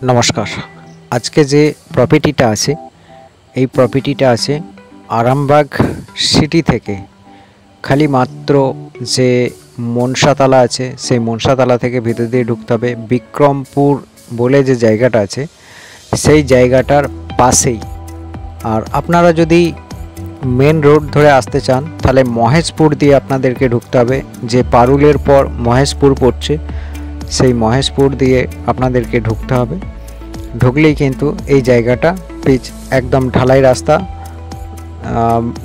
নমস্কার। আজকে যে প্রপার্টিটা আছে এই প্রপার্টিটা আছে আরামবাগ সিটি থেকে খালি মাত্র যে মনসাতলা আছে সেই মনসাতলা থেকে ভিতর দিয়ে ঢুকতে হবে। বিক্রমপুর বলে যে জায়গাটা আছে সেই জায়গাটার পাশেই। আর আপনারা যদি মেন রোড ধরে আসতে চান তাহলে মহেশপুর দিয়ে আপনাদেরকে ঢুকতে হবে। যে পারুলের পর মহেশপুর পড়ছে সেই মহেশপুর দিয়ে আপনাদেরকে ঢুকতে হবে। ঢুকলেই কিন্তু এই জায়গাটা পিচ একদম ঢালাই রাস্তা,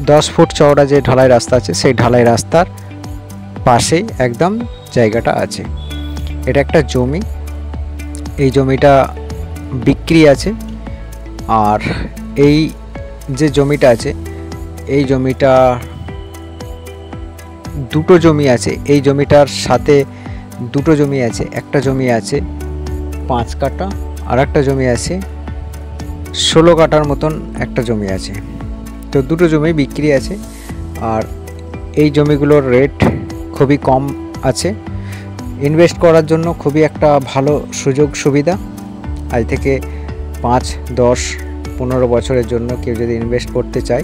10 ফুট চওড়া যে ঢালাই রাস্তা আছে সেই ঢালাই রাস্তার পাশেই একদম জায়গাটা আছে। এটা একটা জমি, এই জমিটা বিক্রি আছে। আর এই যে জমিটা আছে এই জমিটা দুটো জমি আছে। এই জমিটার সাথে দুটো জমি আছে, একটা জমি আছে 5 কাঠা আর একটা জমি আছে 16 কাঠার মতন একটা জমি আছে। তো দুটো জমি বিক্রি আছে। আর এই জমিগুলোর রেট খুবই কম আছে। ইনভেস্ট করার জন্য খুবই একটা ভালো সুযোগ সুবিধা। আজ থেকে 5, 10, 15 বছরের জন্য কেউ যদি ইনভেস্ট করতে চায়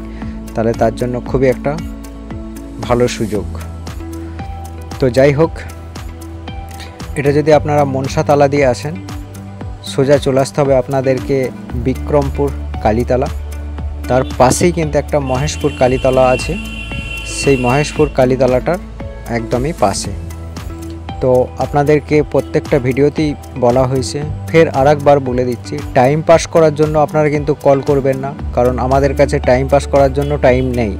তাহলে তার জন্য খুবই একটা ভালো সুযোগ। তো যাই হোক, এটা যদি আপনারা মনসাতলা দিয়ে আসেন সোজা চলে আসতে হবে আপনাদেরকে বিক্রমপুর কালীতলা। তার পাশেই কিন্তু একটা মহেশপুর কালীতলা আছে, সেই মহেশপুর কালীতলাটার একদমই পাশে। তো আপনাদেরকে প্রত্যেকটা ভিডিওতেই বলা হয়েছে, ফের আরেকবার বলে দিচ্ছি, টাইম পাস করার জন্য আপনারা কিন্তু কল করবেন না, কারণ আমাদের কাছে টাইম পাস করার জন্য টাইম নেই।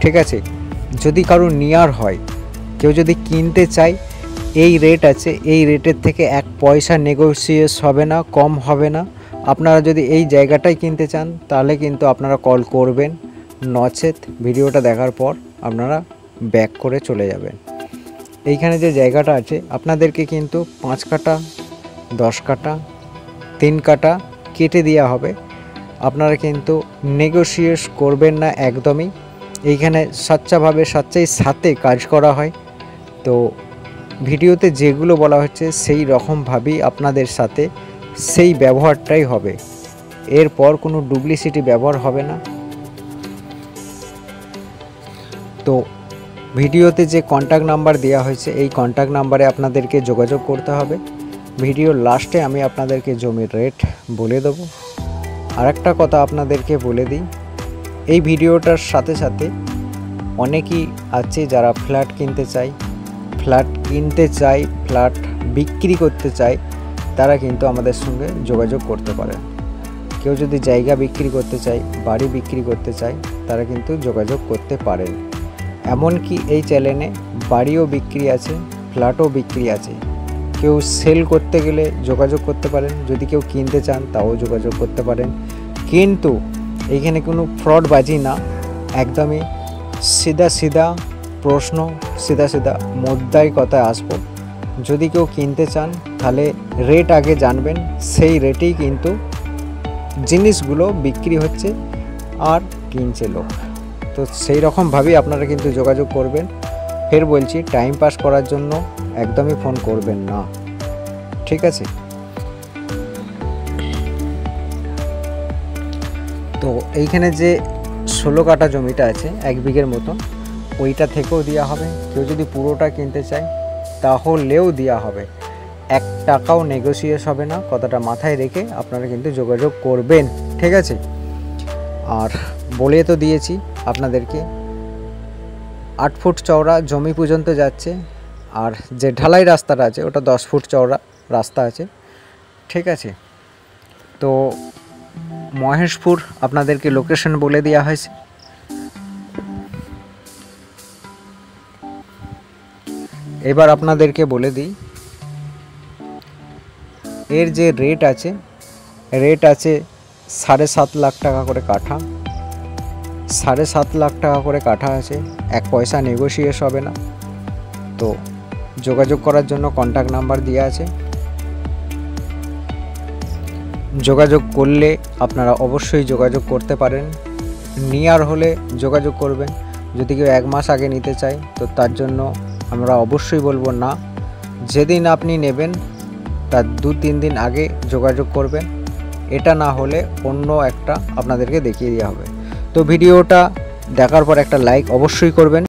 ঠিক আছে? যদি কারো নিয়ার হয়, কেউ যদি কিনতে চায়, এই রেট আছে, এই রেটের থেকে 1 পয়সা নেগোসিয়েট হবে না, কম হবে না। আপনারা যদি এই জায়গাটাই কিনতে চান তাহলে কিন্তু আপনারা কল করবেন, নচেত ভিডিওটা দেখার পর আপনারা ব্যাক করে চলে যাবেন। এইখানে যে জায়গাটা আছে আপনাদেরকে কিন্তু 5 কাঠা, 10 কাঠা, 3 কাঠা কেটে দেওয়া হবে। আপনারা কিন্তু নেগোসিয়েট করবেন না একদমই। এইখানে স্বচ্ছভাবে স্বচ্ছাই সাথে কাজ করা হয়। তো ভিডিওতে যেগুলো বলা হচ্ছে সেই রকমভাবেই আপনাদের সাথে সেই ব্যবহারটাই হবে, এরপর কোনো ডুপ্লিসিটি ব্যবহার হবে না। তো ভিডিওতে যে কন্ট্যাক্ট নাম্বার দেওয়া হয়েছে এই কন্ট্যাক্ট নাম্বারে আপনাদেরকে যোগাযোগ করতে হবে। ভিডিওর লাস্টে আমি আপনাদেরকে জমির রেট বলে দেবো। আর একটা কথা আপনাদেরকে বলে দিই, এই ভিডিওটার সাথে সাথে অনেকেই আছে যারা ফ্ল্যাট কিনতে চায়, ফ্ল্যাট বিক্রি করতে চায়, তারা কিন্তু আমাদের সঙ্গে যোগাযোগ করতে পারে। কেউ যদি জায়গা বিক্রি করতে চায়, বাড়ি বিক্রি করতে চায়, তারা কিন্তু যোগাযোগ করতে পারেন। এমনকি এই চ্যানেলে বাড়িও বিক্রি আছে, ফ্ল্যাটও বিক্রি আছে। কেউ সেল করতে গেলে যোগাযোগ করতে পারেন, যদি কেউ কিনতে চান তাও যোগাযোগ করতে পারেন। কিন্তু এইখানে কোনো ফ্রডবাজি না, একদমই সিধা প্রশ্ন, সিধা মুদ্রায় কথায় আসবো। যদি কেউ কিনতে চান তাহলে রেট আগে জানবেন, সেই রেটেই কিন্তু জিনিসগুলো বিক্রি হচ্ছে আর কিনছে লোক। তো সেই রকমভাবেই আপনারা কিন্তু যোগাযোগ করবেন। ফের বলছি, টাইম পাস করার জন্য একদমই ফোন করবেন না। ঠিক আছে? তো এইখানে যে 16 কাঠা জমিটা আছে 1 বিঘের মতন, ওইটা থেকেও দেওয়া হবে। কেউ যদি পুরোটা কিনতে চায় তাহলেও দেওয়া হবে, 1 টাকাও নেগোসিয়েট হবে না। কথাটা মাথায় রেখে আপনারা কিন্তু যোগাযোগ করবেন। ঠিক আছে? আর বলে তো দিয়েছি আপনাদেরকে 8 ফুট চওড়া জমি পর্যন্ত যাচ্ছে। আর যে ঢালাই রাস্তাটা আছে ওটা 10 ফুট চওড়া রাস্তা আছে। ঠিক আছে? তো মহেশপুর আপনাদেরকে লোকেশন বলে দেওয়া হয়েছে। এবার আপনাদেরকে বলে দিই, এর যে রেট আছে 7.5 লাখ টাকা করে কাঠা। 7.5 লাখ টাকা করে কাঠা আছে, 1 পয়সা নেগোসিয়েট হবে না। তো যোগাযোগ করার জন্য কন্ট্যাক্ট নাম্বার দেওয়া আছে। যোগাযোগ করলে আপনারা অবশ্যই যোগাযোগ করতে পারেন। নিয়ার হলে যোগাযোগ করবেন। যদি কেউ 1 মাস আগে নিতে চায় তো তার জন্য আমরা অবশ্যই বলবো না। যেদিন আপনি নেবেন তার 2-3 দিন আগে যোগাযোগ করবেন। এটা না হলে অন্য একটা আপনাদেরকে দেখিয়ে দেওয়া হবে। তো ভিডিওটা দেখার পর একটা লাইক অবশ্যই করবেন।